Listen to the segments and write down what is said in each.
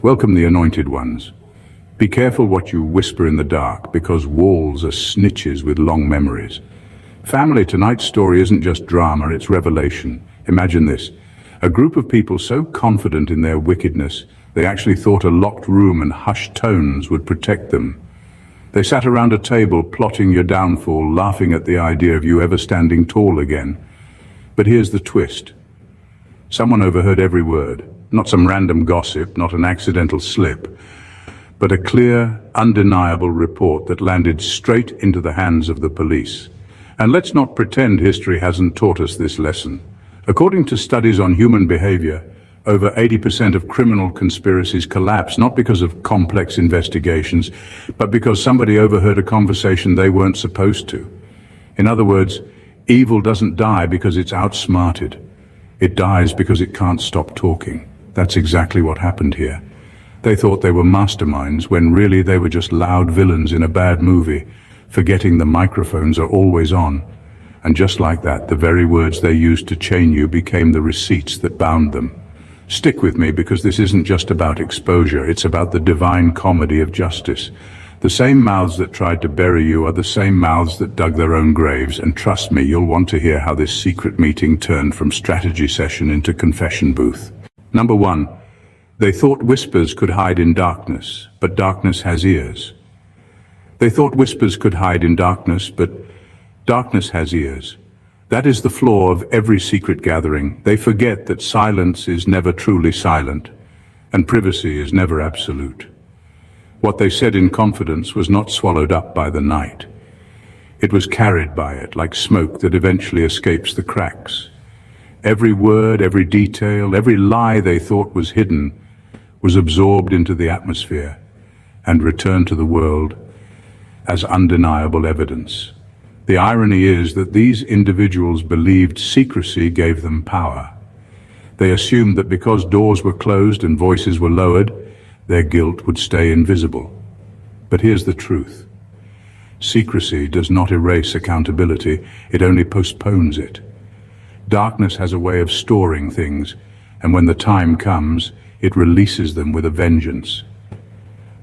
Welcome the anointed ones. Be careful what you whisper in the dark, because walls are snitches with long memories. Family, tonight's story isn't just drama, it's revelation. Imagine this. A group of people so confident in their wickedness, they actually thought a locked room and hushed tones would protect them. They sat around a table plotting your downfall, laughing at the idea of you ever standing tall again. But here's the twist. Someone overheard every word. Not some random gossip, not an accidental slip, but a clear, undeniable report that landed straight into the hands of the police. And let's not pretend history hasn't taught us this lesson. According to studies on human behavior, over 80% of criminal conspiracies collapse not because of complex investigations, but because somebody overheard a conversation they weren't supposed to. In other words, evil doesn't die because it's outsmarted. It dies because it can't stop talking. That's exactly what happened here. They thought they were masterminds when really they were just loud villains in a bad movie, forgetting the microphones are always on. And just like that, the very words they used to chain you became the receipts that bound them. Stick with me, because this isn't just about exposure, it's about the divine comedy of justice. The same mouths that tried to bury you are the same mouths that dug their own graves, and trust me, you'll want to hear how this secret meeting turned from strategy session into confession booth. Number 1. They thought whispers could hide in darkness, but darkness has ears. They thought whispers could hide in darkness, but darkness has ears. That is the flaw of every secret gathering. They forget that silence is never truly silent, and privacy is never absolute. What they said in confidence was not swallowed up by the night. It was carried by it, like smoke that eventually escapes the cracks. Every word, every detail, every lie they thought was hidden was absorbed into the atmosphere and returned to the world as undeniable evidence. The irony is that these individuals believed secrecy gave them power. They assumed that because doors were closed and voices were lowered, their guilt would stay invisible. But here's the truth. Secrecy does not erase accountability, it only postpones it. Darkness has a way of storing things, and when the time comes, it releases them with a vengeance.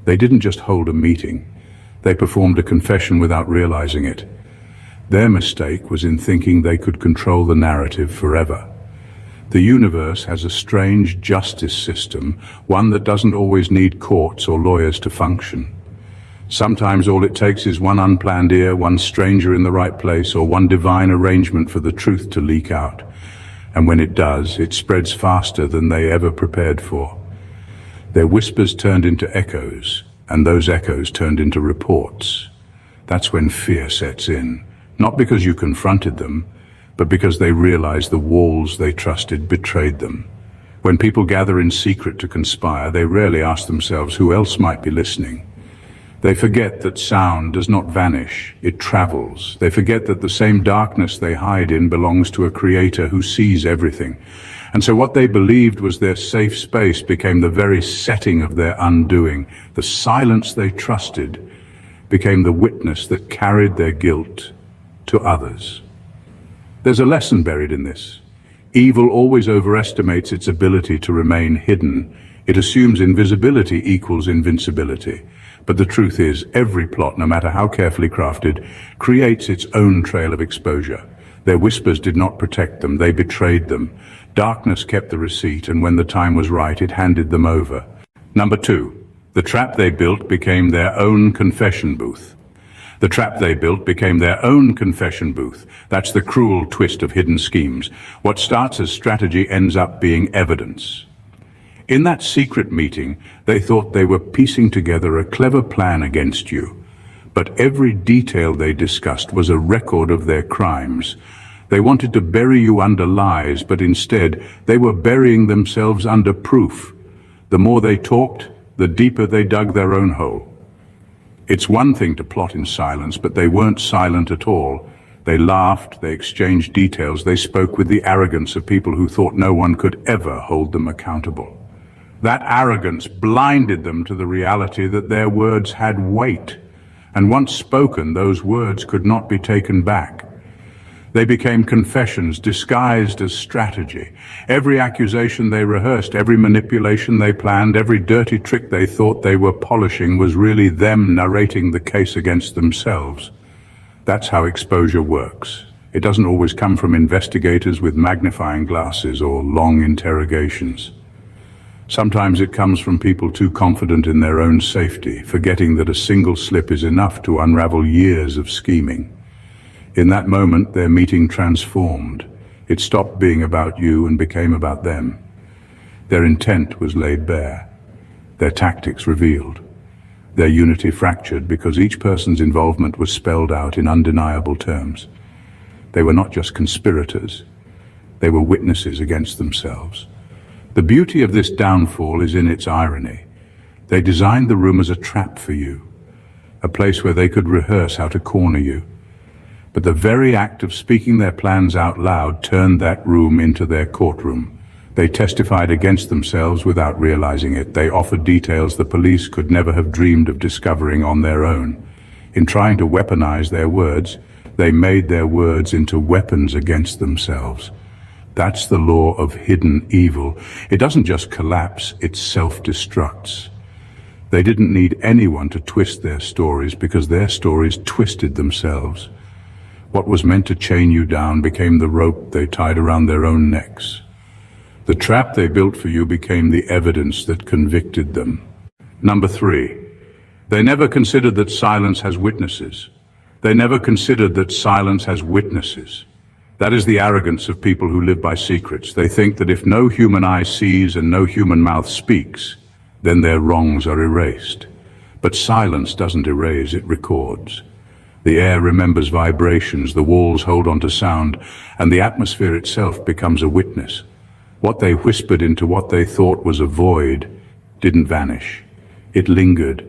They didn't just hold a meeting, they performed a confession without realizing it. Their mistake was in thinking they could control the narrative forever. The universe has a strange justice system, one that doesn't always need courts or lawyers to function. Sometimes all it takes is one unplanned ear, one stranger in the right place, or one divine arrangement for the truth to leak out. And when it does, it spreads faster than they ever prepared for. Their whispers turned into echoes, and those echoes turned into reports. That's when fear sets in, not because you confronted them, but because they realized the walls they trusted betrayed them. When people gather in secret to conspire, they rarely ask themselves who else might be listening. They forget that sound does not vanish, it travels. They forget that the same darkness they hide in belongs to a creator who sees everything. And so what they believed was their safe space became the very setting of their undoing. The silence they trusted became the witness that carried their guilt to others. There's a lesson buried in this. Evil always overestimates its ability to remain hidden. It assumes invisibility equals invincibility. But the truth is, every plot, no matter how carefully crafted, creates its own trail of exposure. Their whispers did not protect them, they betrayed them. Darkness kept the receipt, and when the time was right, it handed them over. Number 2, the trap they built became their own confession booth. The trap they built became their own confession booth. That's the cruel twist of hidden schemes. What starts as strategy ends up being evidence. In that secret meeting, they thought they were piecing together a clever plan against you. But every detail they discussed was a record of their crimes. They wanted to bury you under lies, but instead, they were burying themselves under proof. The more they talked, the deeper they dug their own hole. It's one thing to plot in silence, but they weren't silent at all. They laughed, they exchanged details, they spoke with the arrogance of people who thought no one could ever hold them accountable. That arrogance blinded them to the reality that their words had weight, and once spoken, those words could not be taken back. They became confessions disguised as strategy. Every accusation they rehearsed, every manipulation they planned, every dirty trick they thought they were polishing was really them narrating the case against themselves. That's how exposure works. It doesn't always come from investigators with magnifying glasses or long interrogations. Sometimes it comes from people too confident in their own safety, forgetting that a single slip is enough to unravel years of scheming. In that moment, their meeting transformed. It stopped being about you and became about them. Their intent was laid bare. Their tactics revealed. Their unity fractured because each person's involvement was spelled out in undeniable terms. They were not just conspirators. They were witnesses against themselves. The beauty of this downfall is in its irony. They designed the room as a trap for you, a place where they could rehearse how to corner you. But the very act of speaking their plans out loud turned that room into their courtroom. They testified against themselves without realizing it. They offered details the police could never have dreamed of discovering on their own. In trying to weaponize their words, they made their words into weapons against themselves. That's the law of hidden evil. It doesn't just collapse, it self-destructs. They didn't need anyone to twist their stories because their stories twisted themselves. What was meant to chain you down became the rope they tied around their own necks. The trap they built for you became the evidence that convicted them. Number 3, they never considered that silence has witnesses. They never considered that silence has witnesses. That is the arrogance of people who live by secrets. They think that if no human eye sees and no human mouth speaks, then their wrongs are erased. But silence doesn't erase, it records. The air remembers vibrations, the walls hold on to sound, and the atmosphere itself becomes a witness. What they whispered into what they thought was a void didn't vanish. It lingered,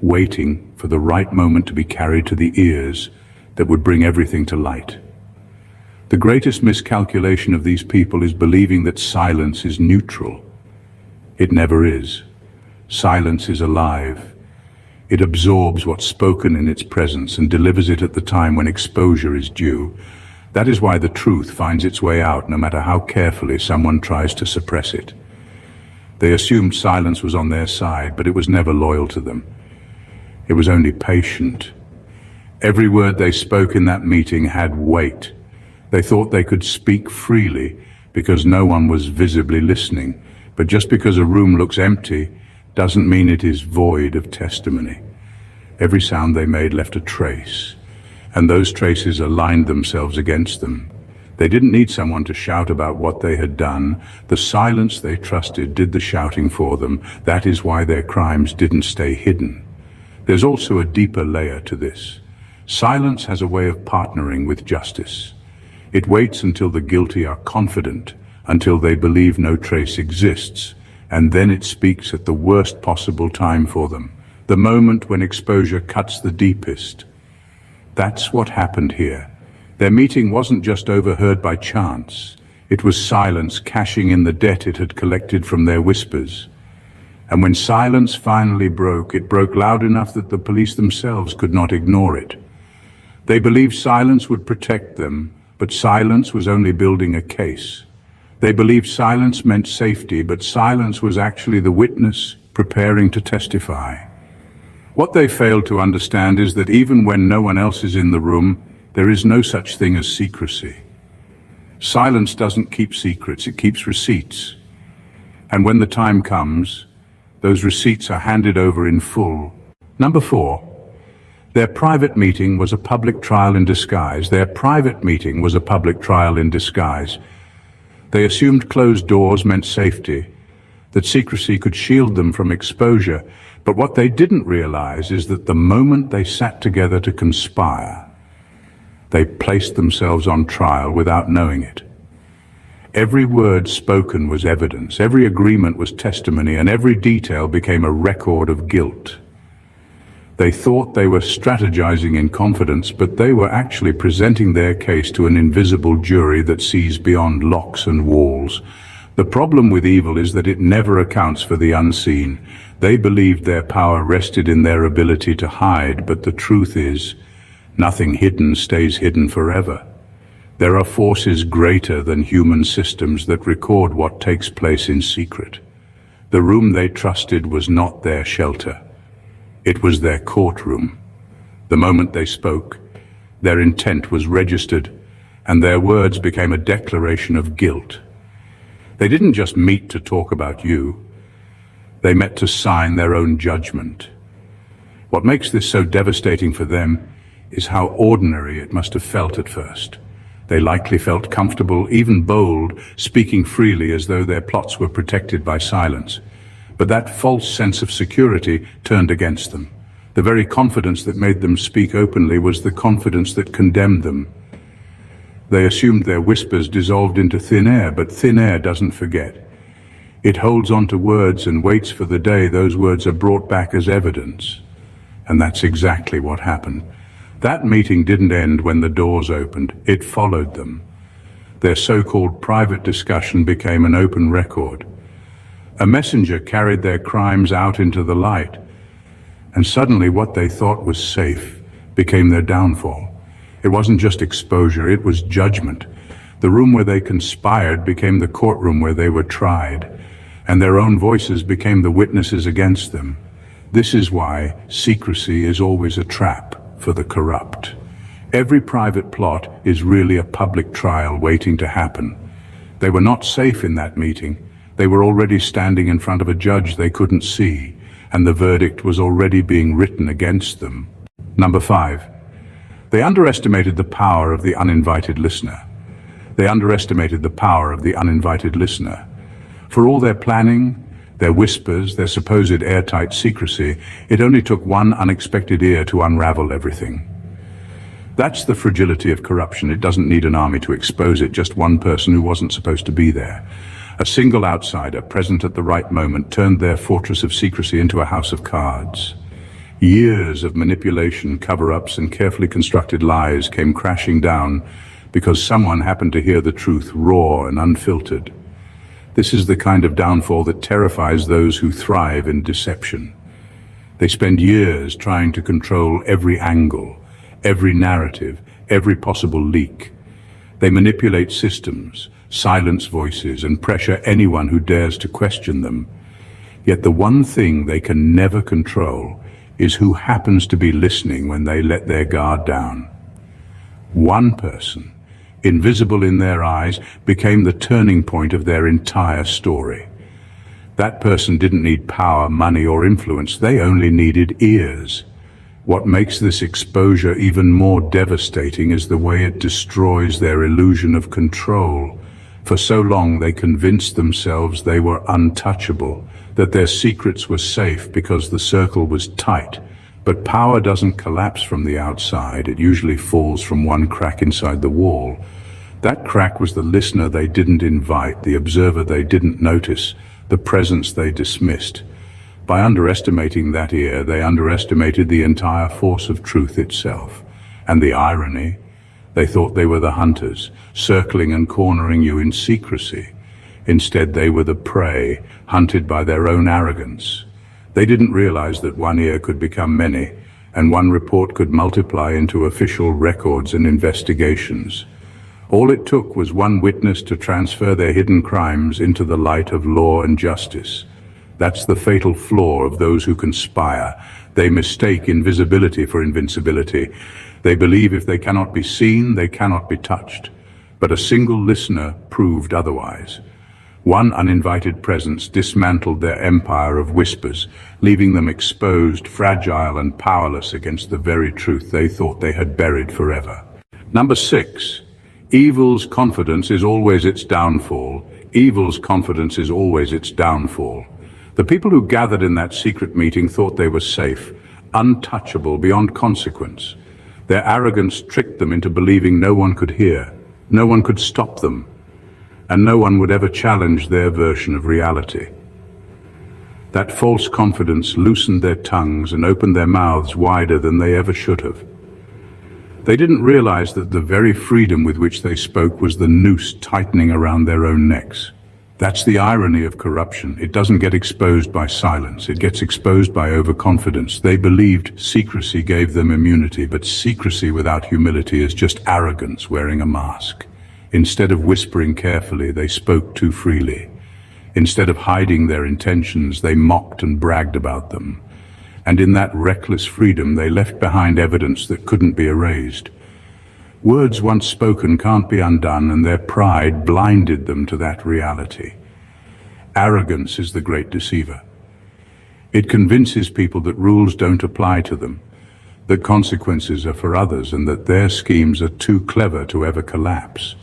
waiting for the right moment to be carried to the ears that would bring everything to light. The greatest miscalculation of these people is believing that silence is neutral. It never is. Silence is alive. It absorbs what's spoken in its presence and delivers it at the time when exposure is due. That is why the truth finds its way out no matter how carefully someone tries to suppress it. They assumed silence was on their side, but it was never loyal to them. It was only patient. Every word they spoke in that meeting had weight. They thought they could speak freely because no one was visibly listening. But just because a room looks empty doesn't mean it is void of testimony. Every sound they made left a trace, and those traces aligned themselves against them. They didn't need someone to shout about what they had done. The silence they trusted did the shouting for them. That is why their crimes didn't stay hidden. There's also a deeper layer to this. Silence has a way of partnering with justice. It waits until the guilty are confident, until they believe no trace exists, and then it speaks at the worst possible time for them, the moment when exposure cuts the deepest. That's what happened here. Their meeting wasn't just overheard by chance. It was silence cashing in the debt it had collected from their whispers. And when silence finally broke, it broke loud enough that the police themselves could not ignore it. They believed silence would protect them, but silence was only building a case. They believed silence meant safety, but silence was actually the witness preparing to testify. What they failed to understand is that even when no one else is in the room, there is no such thing as secrecy. Silence doesn't keep secrets, it keeps receipts. And when the time comes, those receipts are handed over in full. Number 4. Their private meeting was a public trial in disguise. Their private meeting was a public trial in disguise. They assumed closed doors meant safety, that secrecy could shield them from exposure. But what they didn't realize is that the moment they sat together to conspire, they placed themselves on trial without knowing it. Every word spoken was evidence, every agreement was testimony, and every detail became a record of guilt. They thought they were strategizing in confidence, but they were actually presenting their case to an invisible jury that sees beyond locks and walls. The problem with evil is that it never accounts for the unseen. They believed their power rested in their ability to hide, but the truth is, nothing hidden stays hidden forever. There are forces greater than human systems that record what takes place in secret. The room they trusted was not their shelter. It was their courtroom. The moment they spoke, their intent was registered, and their words became a declaration of guilt. They didn't just meet to talk about you. They met to sign their own judgment. What makes this so devastating for them is how ordinary it must have felt at first. They likely felt comfortable, even bold, speaking freely as though their plots were protected by silence. But that false sense of security turned against them. The very confidence that made them speak openly was the confidence that condemned them. They assumed their whispers dissolved into thin air, but thin air doesn't forget. It holds on to words and waits for the day those words are brought back as evidence. And that's exactly what happened. That meeting didn't end when the doors opened. It followed them. Their so-called private discussion became an open record. A messenger carried their crimes out into the light, and suddenly what they thought was safe became their downfall. It wasn't just exposure, it was judgment. The room where they conspired became the courtroom where they were tried, and their own voices became the witnesses against them. This is why secrecy is always a trap for the corrupt. Every private plot is really a public trial waiting to happen. They were not safe in that meeting. They were already standing in front of a judge they couldn't see, and the verdict was already being written against them. Number 5. They underestimated the power of the uninvited listener. They underestimated the power of the uninvited listener. For all their planning, their whispers, their supposed airtight secrecy, it only took one unexpected ear to unravel everything. That's the fragility of corruption. It doesn't need an army to expose it, just one person who wasn't supposed to be there. A single outsider present at the right moment turned their fortress of secrecy into a house of cards. Years of manipulation, cover-ups, and carefully constructed lies came crashing down because someone happened to hear the truth raw and unfiltered. This is the kind of downfall that terrifies those who thrive in deception. They spend years trying to control every angle, every narrative, every possible leak. They manipulate systems, silence voices, and pressure anyone who dares to question them. Yet the one thing they can never control is who happens to be listening when they let their guard down. One person, invisible in their eyes, became the turning point of their entire story. That person didn't need power, money, or influence. They only needed ears. What makes this exposure even more devastating is the way it destroys their illusion of control. For so long they convinced themselves they were untouchable, that their secrets were safe because the circle was tight. But power doesn't collapse from the outside, it usually falls from one crack inside the wall. That crack was the listener they didn't invite, the observer they didn't notice, the presence they dismissed. By underestimating that ear, they underestimated the entire force of truth itself. And the irony, they thought they were the hunters, circling and cornering you in secrecy. Instead, they were the prey, hunted by their own arrogance. They didn't realize that one ear could become many, and one report could multiply into official records and investigations. All it took was one witness to transfer their hidden crimes into the light of law and justice. That's the fatal flaw of those who conspire. They mistake invisibility for invincibility. They believe if they cannot be seen, they cannot be touched. But a single listener proved otherwise. One uninvited presence dismantled their empire of whispers, leaving them exposed, fragile, and powerless against the very truth they thought they had buried forever. Number 6. Evil's confidence is always its downfall. Evil's confidence is always its downfall. The people who gathered in that secret meeting thought they were safe, untouchable beyond consequence. Their arrogance tricked them into believing no one could hear, no one could stop them, and no one would ever challenge their version of reality. That false confidence loosened their tongues and opened their mouths wider than they ever should have. They didn't realize that the very freedom with which they spoke was the noose tightening around their own necks. That's the irony of corruption. It doesn't get exposed by silence. It gets exposed by overconfidence. They believed secrecy gave them immunity, but secrecy without humility is just arrogance wearing a mask. Instead of whispering carefully, they spoke too freely. Instead of hiding their intentions, they mocked and bragged about them. And in that reckless freedom, they left behind evidence that couldn't be erased. Words once spoken can't be undone, and their pride blinded them to that reality. Arrogance is the great deceiver. It convinces people that rules don't apply to them, that consequences are for others, and that their schemes are too clever to ever collapse.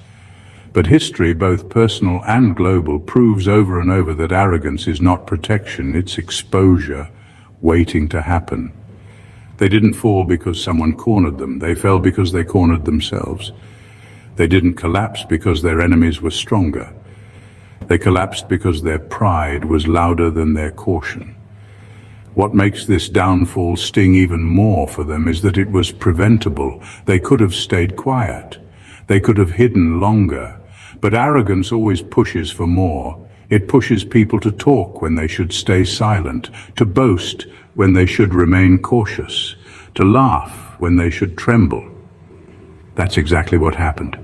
But history, both personal and global, proves over and over that arrogance is not protection, it's exposure waiting to happen. They didn't fall because someone cornered them. They fell because they cornered themselves. They didn't collapse because their enemies were stronger. They collapsed because their pride was louder than their caution. What makes this downfall sting even more for them is that it was preventable. They could have stayed quiet. They could have hidden longer. But arrogance always pushes for more. It pushes people to talk when they should stay silent, to boast when they should remain cautious, to laugh when they should tremble. That's exactly what happened.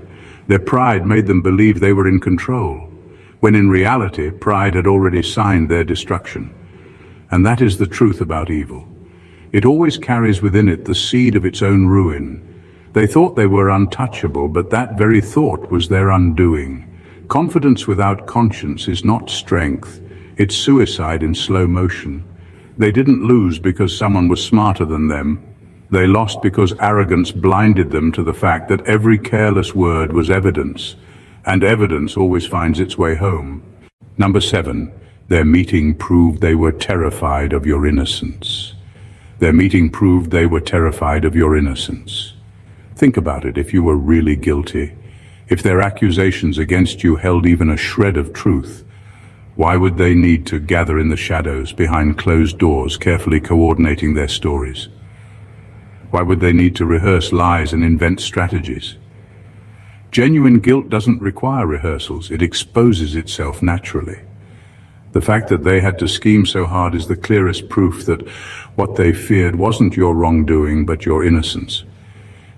Their pride made them believe they were in control, when in reality, pride had already signed their destruction. And that is the truth about evil. It always carries within it the seed of its own ruin. They thought they were untouchable, but that very thought was their undoing. Confidence without conscience is not strength, it's suicide in slow motion. They didn't lose because someone was smarter than them. They lost because arrogance blinded them to the fact that every careless word was evidence, and evidence always finds its way home. Number 7, their meeting proved they were terrified of your innocence. Their meeting proved they were terrified of your innocence. Think about it. If you were really guilty, if their accusations against you held even a shred of truth, why would they need to gather in the shadows behind closed doors, carefully coordinating their stories? Why would they need to rehearse lies and invent strategies? Genuine guilt doesn't require rehearsals. It exposes itself naturally. The fact that they had to scheme so hard is the clearest proof that what they feared wasn't your wrongdoing, but your innocence.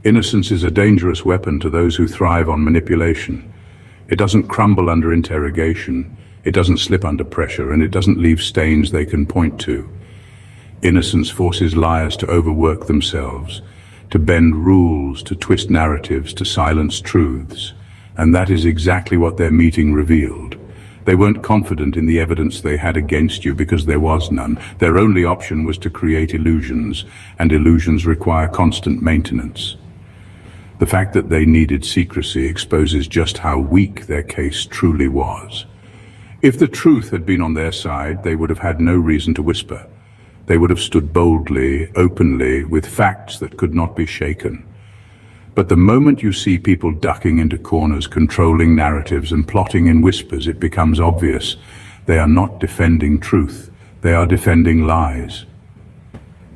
Innocence is a dangerous weapon to those who thrive on manipulation. It doesn't crumble under interrogation. It doesn't slip under pressure, and it doesn't leave stains they can point to. Innocence forces liars to overwork themselves, to bend rules, to twist narratives, to silence truths. And that is exactly what their meeting revealed. They weren't confident in the evidence they had against you because there was none. Their only option was to create illusions, and illusions require constant maintenance. The fact that they needed secrecy exposes just how weak their case truly was. If the truth had been on their side, they would have had no reason to whisper. They would have stood boldly, openly, with facts that could not be shaken. But the moment you see people ducking into corners, controlling narratives, and plotting in whispers, it becomes obvious. They are not defending truth. They are defending lies.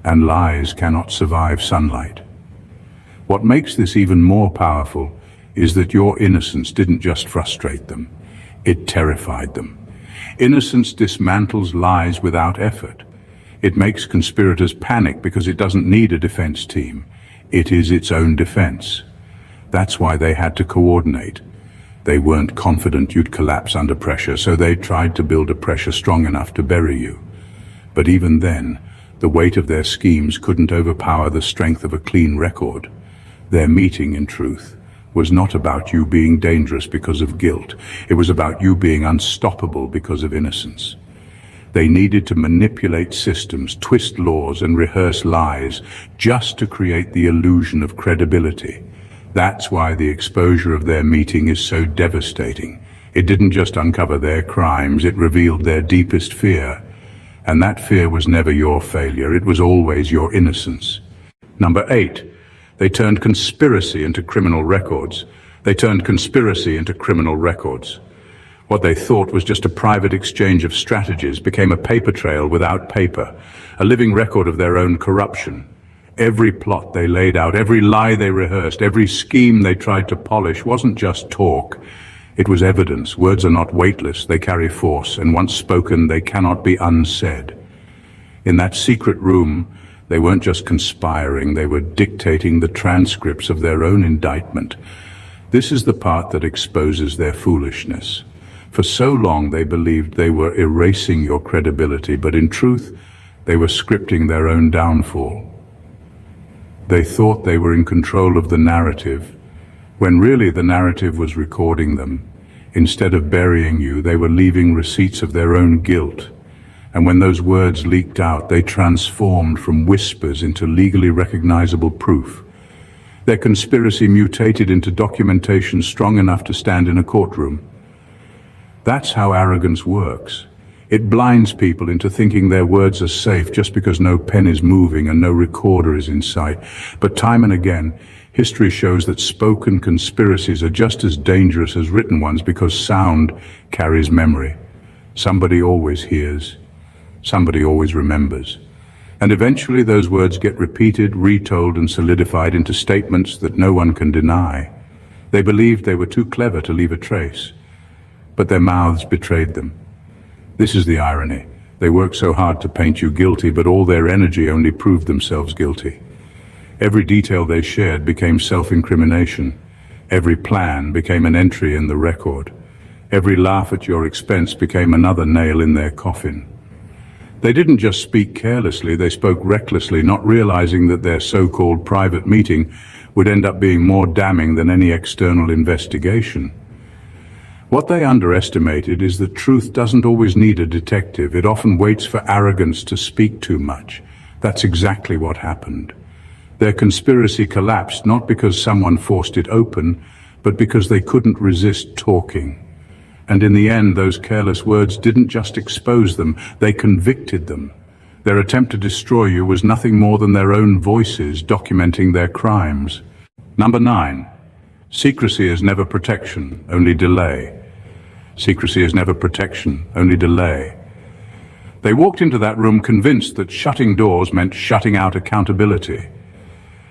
And lies cannot survive sunlight. What makes this even more powerful is that your innocence didn't just frustrate them. It terrified them. Innocence dismantles lies without effort. It makes conspirators panic because it doesn't need a defense team. It is its own defense. That's why they had to coordinate. They weren't confident you'd collapse under pressure, so they tried to build a pressure strong enough to bury you. But even then, the weight of their schemes couldn't overpower the strength of a clean record. Their meeting, in truth, was not about you being dangerous because of guilt. It was about you being unstoppable because of innocence. They needed to manipulate systems, twist laws, and rehearse lies just to create the illusion of credibility. That's why the exposure of their meeting is so devastating. It didn't just uncover their crimes, it revealed their deepest fear. And that fear was never your failure, it was always your innocence. Number 8. They turned conspiracy into criminal records. They turned conspiracy into criminal records. What they thought was just a private exchange of strategies became a paper trail without paper, a living record of their own corruption. Every plot they laid out, every lie they rehearsed, every scheme they tried to polish wasn't just talk. It was evidence. Words are not weightless, they carry force, and once spoken, they cannot be unsaid. In that secret room, they weren't just conspiring, they were dictating the transcripts of their own indictment. This is the part that exposes their foolishness. For so long they believed they were erasing your credibility, but in truth, they were scripting their own downfall. They thought they were in control of the narrative, when really the narrative was recording them. Instead of burying you, they were leaving receipts of their own guilt. And when those words leaked out, they transformed from whispers into legally recognizable proof. Their conspiracy mutated into documentation strong enough to stand in a courtroom. That's how arrogance works. It blinds people into thinking their words are safe just because no pen is moving and no recorder is in sight. But time and again, history shows that spoken conspiracies are just as dangerous as written ones because sound carries memory. Somebody always hears. Somebody always remembers. And eventually those words get repeated, retold, and solidified into statements that no one can deny. They believed they were too clever to leave a trace, but their mouths betrayed them. This is the irony. They worked so hard to paint you guilty, but all their energy only proved themselves guilty. Every detail they shared became self-incrimination. Every plan became an entry in the record. Every laugh at your expense became another nail in their coffin. They didn't just speak carelessly, they spoke recklessly, not realizing that their so-called private meeting would end up being more damning than any external investigation. What they underestimated is that truth doesn't always need a detective. It often waits for arrogance to speak too much. That's exactly what happened. Their conspiracy collapsed not because someone forced it open, but because they couldn't resist talking. And in the end, those careless words didn't just expose them, they convicted them. Their attempt to destroy you was nothing more than their own voices documenting their crimes. Number 9. Secrecy is never protection, only delay. Secrecy is never protection, only delay. They walked into that room convinced that shutting doors meant shutting out accountability.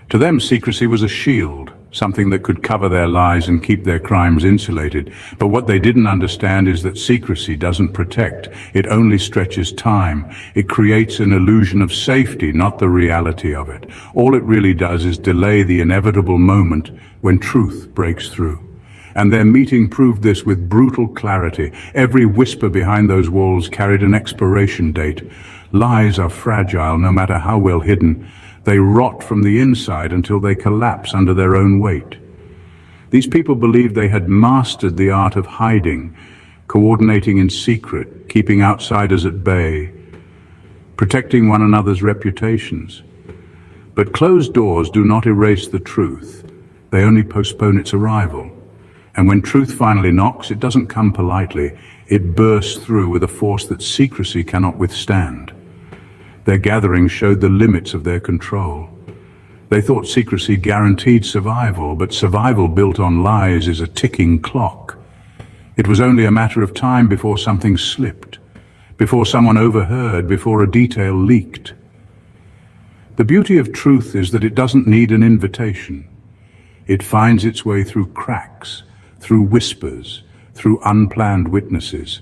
To them, secrecy was a shield, something that could cover their lies and keep their crimes insulated. But what they didn't understand is that secrecy doesn't protect. It only stretches time. It creates an illusion of safety, not the reality of it. All it really does is delay the inevitable moment when truth breaks through. And their meeting proved this with brutal clarity. Every whisper behind those walls carried an expiration date. Lies are fragile, no matter how well hidden. They rot from the inside until they collapse under their own weight. These people believed they had mastered the art of hiding, coordinating in secret, keeping outsiders at bay, protecting one another's reputations. But closed doors do not erase the truth. They only postpone its arrival. And when truth finally knocks, it doesn't come politely. It bursts through with a force that secrecy cannot withstand. Their gathering showed the limits of their control. They thought secrecy guaranteed survival, but survival built on lies is a ticking clock. It was only a matter of time before something slipped, before someone overheard, before a detail leaked. The beauty of truth is that it doesn't need an invitation. It finds its way through cracks, through whispers, through unplanned witnesses.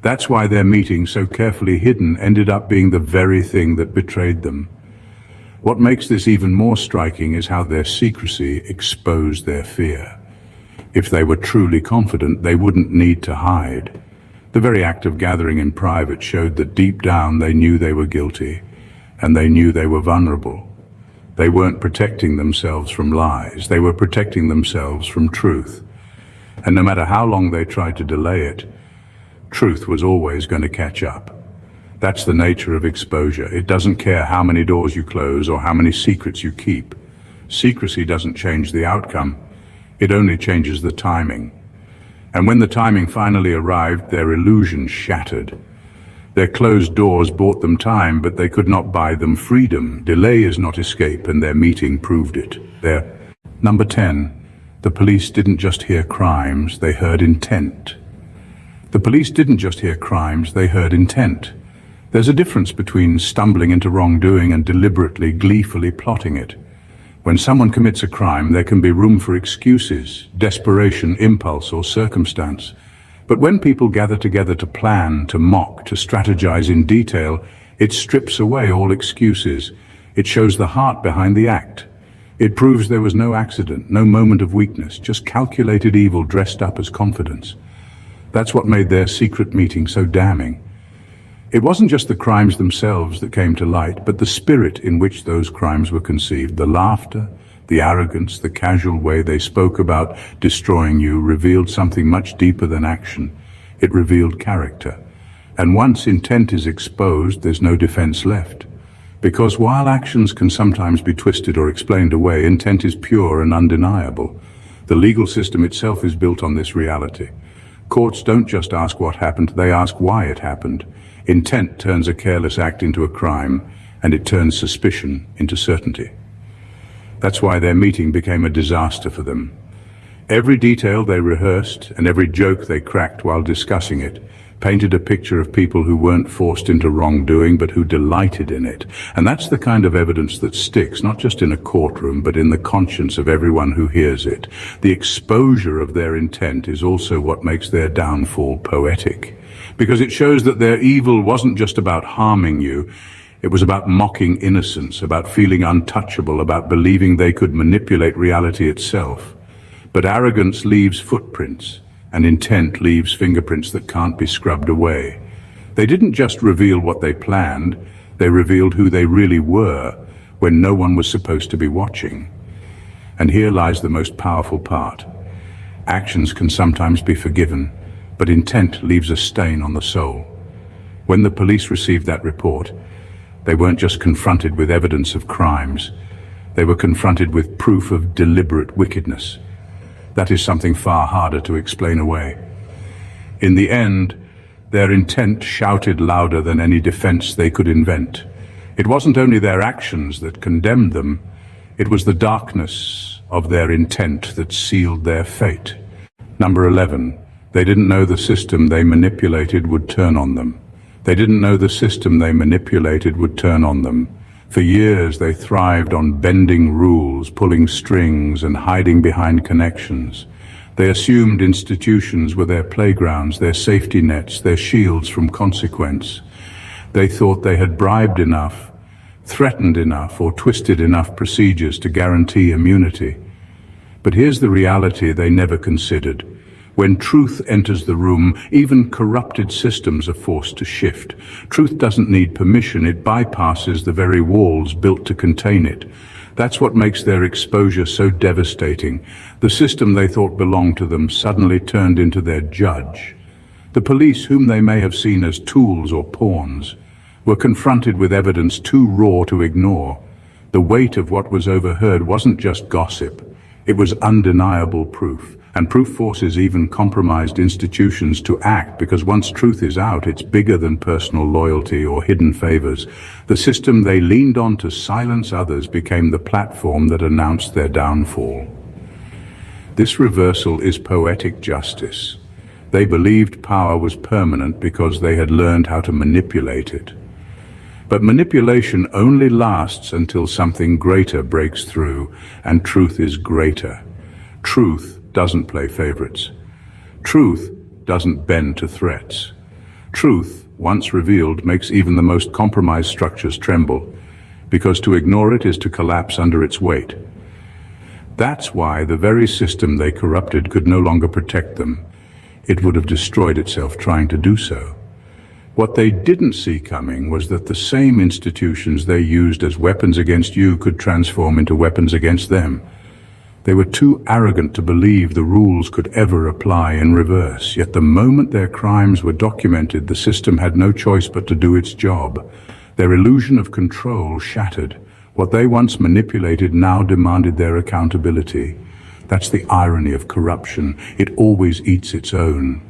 That's why their meeting, so carefully hidden, ended up being the very thing that betrayed them. What makes this even more striking is how their secrecy exposed their fear. If they were truly confident, they wouldn't need to hide. The very act of gathering in private showed that deep down they knew they were guilty, and they knew they were vulnerable. They weren't protecting themselves from lies, they were protecting themselves from truth. And no matter how long they tried to delay it, truth was always going to catch up. That's the nature of exposure. It doesn't care how many doors you close or how many secrets you keep. Secrecy doesn't change the outcome. It only changes the timing. And when the timing finally arrived, their illusion shattered. Their closed doors bought them time, but they could not buy them freedom. Delay is not escape, and their meeting proved it. Number 10. The police didn't just hear crimes, they heard intent. The police didn't just hear crimes, they heard intent. There's a difference between stumbling into wrongdoing and deliberately, gleefully plotting it. When someone commits a crime, there can be room for excuses, desperation, impulse, or circumstance. But when people gather together to plan, to mock, to strategize in detail, it strips away all excuses. It shows the heart behind the act. It proves there was no accident, no moment of weakness, just calculated evil dressed up as confidence. That's what made their secret meeting so damning. It wasn't just the crimes themselves that came to light, but the spirit in which those crimes were conceived. The laughter, the arrogance, the casual way they spoke about destroying you revealed something much deeper than action. It revealed character. And once intent is exposed, there's no defense left. Because while actions can sometimes be twisted or explained away, intent is pure and undeniable. The legal system itself is built on this reality. Courts don't just ask what happened, they ask why it happened. Intent turns a careless act into a crime, and it turns suspicion into certainty. That's why their meeting became a disaster for them. Every detail they rehearsed and every joke they cracked while discussing it painted a picture of people who weren't forced into wrongdoing but who delighted in it. And that's the kind of evidence that sticks, not just in a courtroom but in the conscience of everyone who hears it. The exposure of their intent is also what makes their downfall poetic, because it shows that their evil wasn't just about harming you. It was about mocking innocence, about feeling untouchable, about believing they could manipulate reality itself. But arrogance leaves footprints, and intent leaves fingerprints that can't be scrubbed away. They didn't just reveal what they planned, they revealed who they really were when no one was supposed to be watching. And here lies the most powerful part. Actions can sometimes be forgiven, but intent leaves a stain on the soul. When the police received that report, they weren't just confronted with evidence of crimes, they were confronted with proof of deliberate wickedness. That is something far harder to explain away. In the end, their intent shouted louder than any defense they could invent. It wasn't only their actions that condemned them, it was the darkness of their intent that sealed their fate. Number 11. They didn't know the system they manipulated would turn on them. They didn't know the system they manipulated would turn on them. For years they thrived on bending rules, pulling strings, and hiding behind connections. They assumed institutions were their playgrounds, their safety nets, their shields from consequence. They thought they had bribed enough, threatened enough, or twisted enough procedures to guarantee immunity. But here's the reality they never considered. When truth enters the room, even corrupted systems are forced to shift. Truth doesn't need permission, it bypasses the very walls built to contain it. That's what makes their exposure so devastating. The system they thought belonged to them suddenly turned into their judge. The police, whom they may have seen as tools or pawns, were confronted with evidence too raw to ignore. The weight of what was overheard wasn't just gossip, it was undeniable proof. And proof forces even compromised institutions to act, because once truth is out, it's bigger than personal loyalty or hidden favors. The system they leaned on to silence others became the platform that announced their downfall. This reversal is poetic justice. They believed power was permanent because they had learned how to manipulate it. But manipulation only lasts until something greater breaks through, and truth is greater. Truth doesn't play favorites. Truth doesn't bend to threats. Truth, once revealed, makes even the most compromised structures tremble, because to ignore it is to collapse under its weight. That's why the very system they corrupted could no longer protect them. It would have destroyed itself trying to do so. What they didn't see coming was that the same institutions they used as weapons against you could transform into weapons against them. They were too arrogant to believe the rules could ever apply in reverse, yet the moment their crimes were documented, the system had no choice but to do its job. Their illusion of control shattered. What they once manipulated now demanded their accountability. That's the irony of corruption. It always eats its own.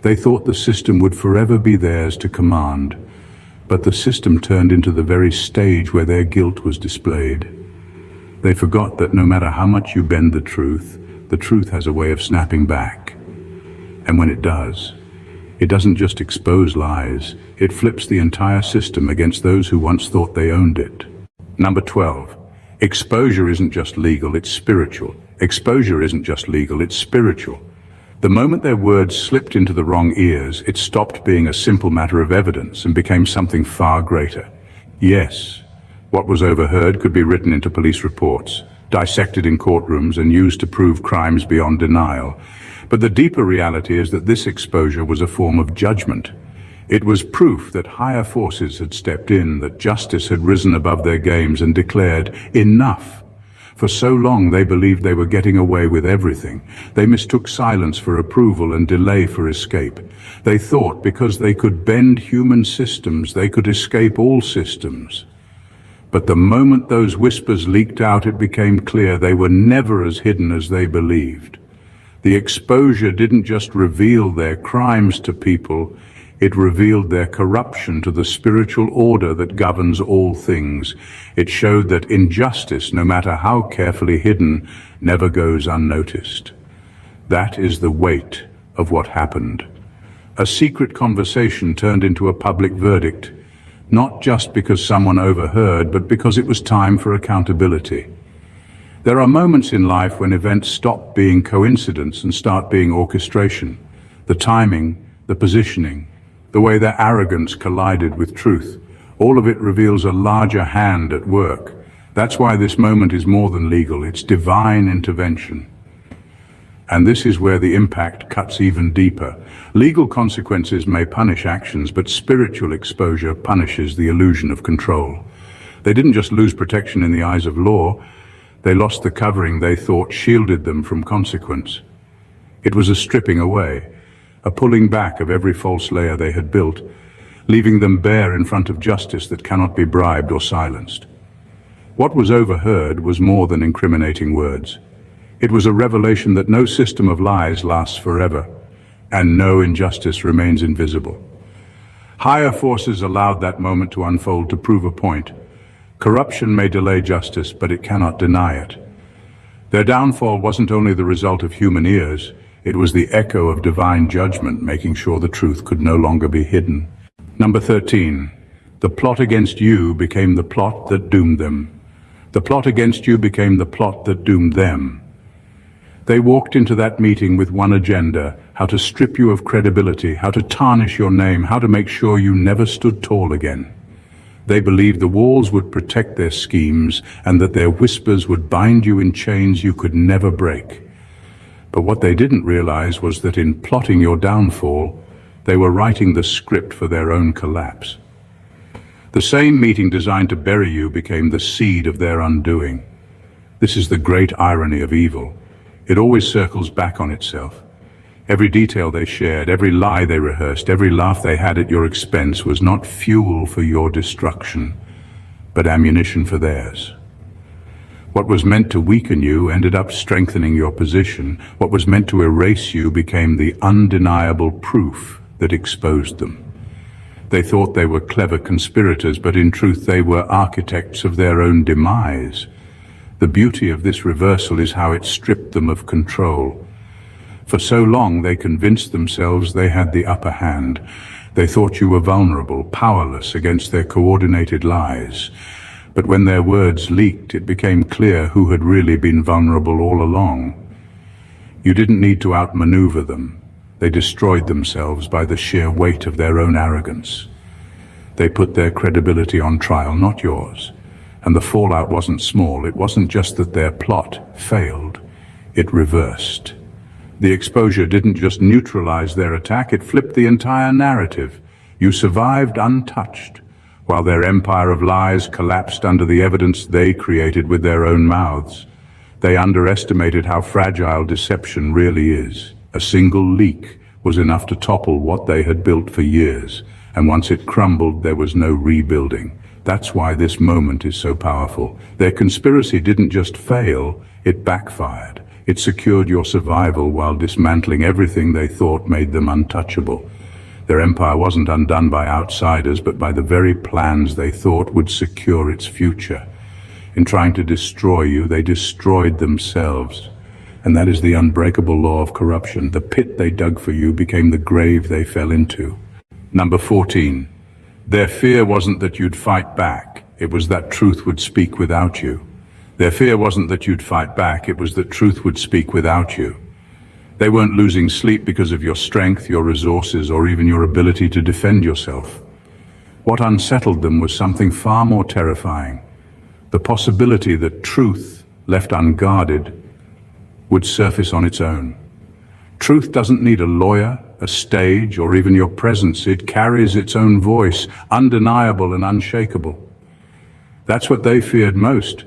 They thought the system would forever be theirs to command, but the system turned into the very stage where their guilt was displayed. They forgot that no matter how much you bend the truth has a way of snapping back. And when it does, it doesn't just expose lies, it flips the entire system against those who once thought they owned it. Number 12. Exposure isn't just legal, it's spiritual. Exposure isn't just legal, it's spiritual. The moment their words slipped into the wrong ears, it stopped being a simple matter of evidence and became something far greater. Yes, what was overheard could be written into police reports, dissected in courtrooms and used to prove crimes beyond denial. But the deeper reality is that this exposure was a form of judgment. It was proof that higher forces had stepped in, that justice had risen above their games and declared, enough. For so long they believed they were getting away with everything. They mistook silence for approval and delay for escape. They thought because they could bend human systems, they could escape all systems. But the moment those whispers leaked out, it became clear they were never as hidden as they believed. The exposure didn't just reveal their crimes to people, it revealed their corruption to the spiritual order that governs all things. It showed that injustice, no matter how carefully hidden, never goes unnoticed. That is the weight of what happened. A secret conversation turned into a public verdict, not just because someone overheard, but because it was time for accountability. There are moments in life when events stop being coincidence and start being orchestration. The timing, the positioning, the way their arrogance collided with truth. All of it reveals a larger hand at work. That's why this moment is more than legal, it's divine intervention. And this is where the impact cuts even deeper. Legal consequences may punish actions, but spiritual exposure punishes the illusion of control. They didn't just lose protection in the eyes of law, they lost the covering they thought shielded them from consequence. It was a stripping away, a pulling back of every false layer they had built, leaving them bare in front of justice that cannot be bribed or silenced. What was overheard was more than incriminating words. It was a revelation that no system of lies lasts forever, and no injustice remains invisible. Higher forces allowed that moment to unfold to prove a point. Corruption may delay justice, but it cannot deny it. Their downfall wasn't only the result of human ears, it was the echo of divine judgment, making sure the truth could no longer be hidden. Number 13. The plot against you became the plot that doomed them. The plot against you became the plot that doomed them. They walked into that meeting with one agenda: how to strip you of credibility, how to tarnish your name, how to make sure you never stood tall again. They believed the walls would protect their schemes and that their whispers would bind you in chains you could never break. But what they didn't realize was that in plotting your downfall, they were writing the script for their own collapse. The same meeting designed to bury you became the seed of their undoing. This is the great irony of evil. It always circles back on itself. Every detail they shared, every lie they rehearsed, every laugh they had at your expense was not fuel for your destruction, but ammunition for theirs. What was meant to weaken you ended up strengthening your position. What was meant to erase you became the undeniable proof that exposed them. They thought they were clever conspirators, but in truth they were architects of their own demise. The beauty of this reversal is how it stripped them of control. For so long they convinced themselves they had the upper hand. They thought you were vulnerable, powerless against their coordinated lies. But when their words leaked, it became clear who had really been vulnerable all along. You didn't need to outmaneuver them. They destroyed themselves by the sheer weight of their own arrogance. They put their credibility on trial, not yours. And the fallout wasn't small. It wasn't just that their plot failed. It reversed. The exposure didn't just neutralize their attack, it flipped the entire narrative. You survived untouched, while their empire of lies collapsed under the evidence they created with their own mouths. They underestimated how fragile deception really is. A single leak was enough to topple what they had built for years, and once it crumbled, there was no rebuilding. That's why this moment is so powerful. Their conspiracy didn't just fail, it backfired. It secured your survival while dismantling everything they thought made them untouchable. Their empire wasn't undone by outsiders, but by the very plans they thought would secure its future. In trying to destroy you, they destroyed themselves. And that is the unbreakable law of corruption. The pit they dug for you became the grave they fell into. Number 14. Their fear wasn't that you'd fight back. It was that truth would speak without you. Their fear wasn't that you'd fight back, it was that truth would speak without you. They weren't losing sleep because of your strength, your resources, or even your ability to defend yourself. What unsettled them was something far more terrifying: the possibility that truth, left unguarded, would surface on its own. Truth doesn't need a lawyer, a stage, or even your presence. It carries its own voice, undeniable and unshakable. That's what they feared most.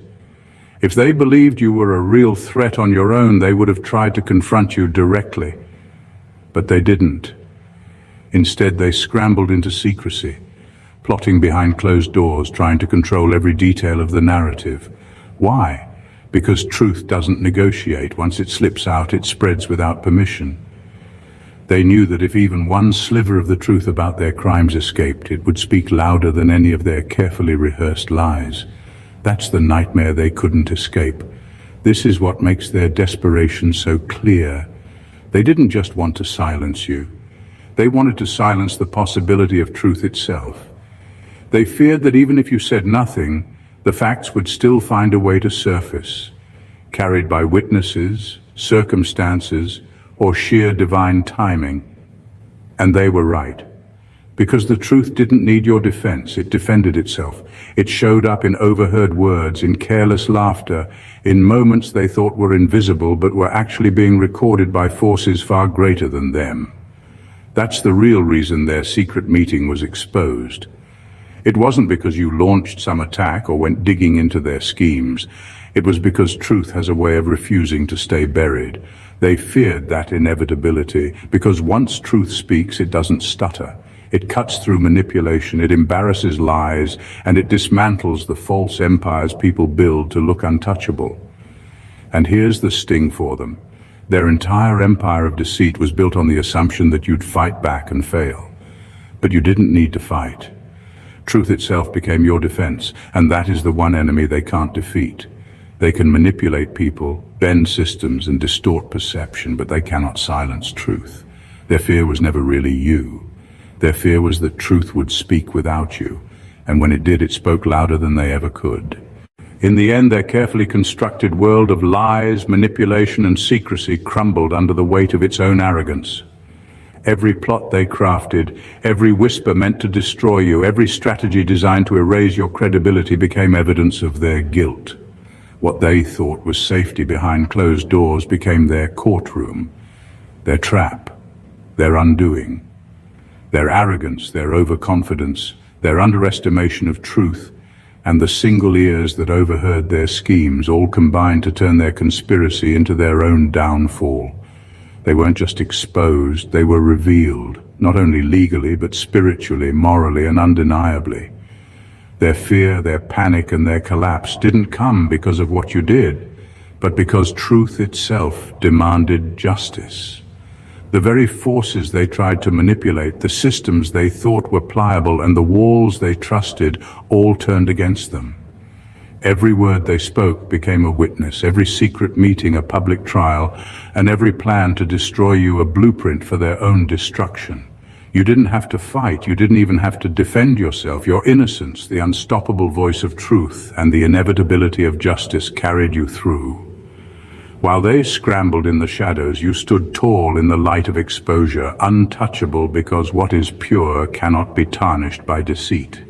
If they believed you were a real threat on your own, they would have tried to confront you directly. But they didn't. Instead, they scrambled into secrecy, plotting behind closed doors, trying to control every detail of the narrative. Why? Because truth doesn't negotiate. Once it slips out, it spreads without permission. They knew that if even one sliver of the truth about their crimes escaped, it would speak louder than any of their carefully rehearsed lies. That's the nightmare they couldn't escape. This is what makes their desperation so clear. They didn't just want to silence you. They wanted to silence the possibility of truth itself. They feared that even if you said nothing, the facts would still find a way to surface, carried by witnesses, circumstances, or sheer divine timing. And they were right. Because the truth didn't need your defense, it defended itself. It showed up in overheard words, in careless laughter, in moments they thought were invisible but were actually being recorded by forces far greater than them. That's the real reason their secret meeting was exposed. It wasn't because you launched some attack or went digging into their schemes. It was because truth has a way of refusing to stay buried. They feared that inevitability, because once truth speaks, it doesn't stutter. It cuts through manipulation, it embarrasses lies, and it dismantles the false empires people build to look untouchable. And here's the sting for them. Their entire empire of deceit was built on the assumption that you'd fight back and fail. But you didn't need to fight. Truth itself became your defense, and that is the one enemy they can't defeat. They can manipulate people, bend systems, and distort perception, but they cannot silence truth. Their fear was never really you. Their fear was that truth would speak without you, and when it did, it spoke louder than they ever could. In the end, their carefully constructed world of lies, manipulation, and secrecy crumbled under the weight of its own arrogance. Every plot they crafted, every whisper meant to destroy you, every strategy designed to erase your credibility became evidence of their guilt. What they thought was safety behind closed doors became their courtroom, their trap, their undoing. Their arrogance, their overconfidence, their underestimation of truth, and the single ears that overheard their schemes all combined to turn their conspiracy into their own downfall. They weren't just exposed, they were revealed, not only legally but spiritually, morally, and undeniably. Their fear, their panic, and their collapse didn't come because of what you did, but because truth itself demanded justice. The very forces they tried to manipulate, the systems they thought were pliable, and the walls they trusted all turned against them. Every word they spoke became a witness, every secret meeting a public trial, and every plan to destroy you a blueprint for their own destruction. You didn't have to fight, you didn't even have to defend yourself. Your innocence, the unstoppable voice of truth, and the inevitability of justice carried you through. While they scrambled in the shadows, you stood tall in the light of exposure, untouchable because what is pure cannot be tarnished by deceit.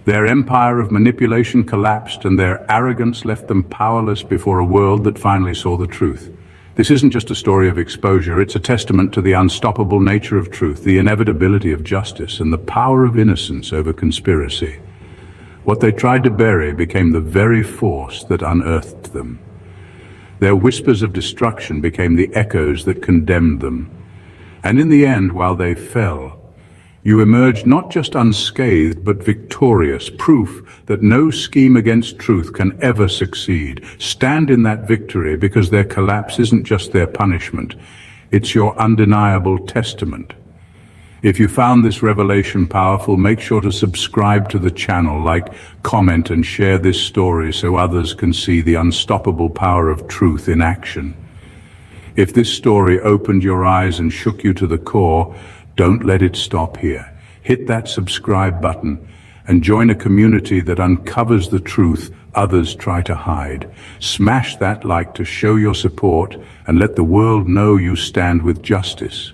Their empire of manipulation collapsed, and their arrogance left them powerless before a world that finally saw the truth. This isn't just a story of exposure, it's a testament to the unstoppable nature of truth, the inevitability of justice, and the power of innocence over conspiracy. What they tried to bury became the very force that unearthed them. Their whispers of destruction became the echoes that condemned them. And in the end, while they fell, you emerged not just unscathed, but victorious, proof that no scheme against truth can ever succeed. Stand in that victory, because their collapse isn't just their punishment, it's your undeniable testament. If you found this revelation powerful, make sure to subscribe to the channel, like, comment, and share this story so others can see the unstoppable power of truth in action. If this story opened your eyes and shook you to the core, don't let it stop here. Hit that subscribe button and join a community that uncovers the truth others try to hide. Smash that like to show your support and let the world know you stand with justice.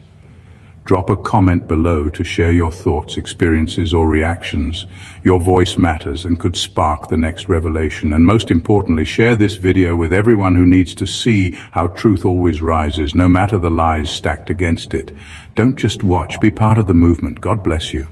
Drop a comment below to share your thoughts, experiences, or reactions. Your voice matters and could spark the next revelation. And most importantly, share this video with everyone who needs to see how truth always rises, no matter the lies stacked against it. Don't just watch, be part of the movement. God bless you.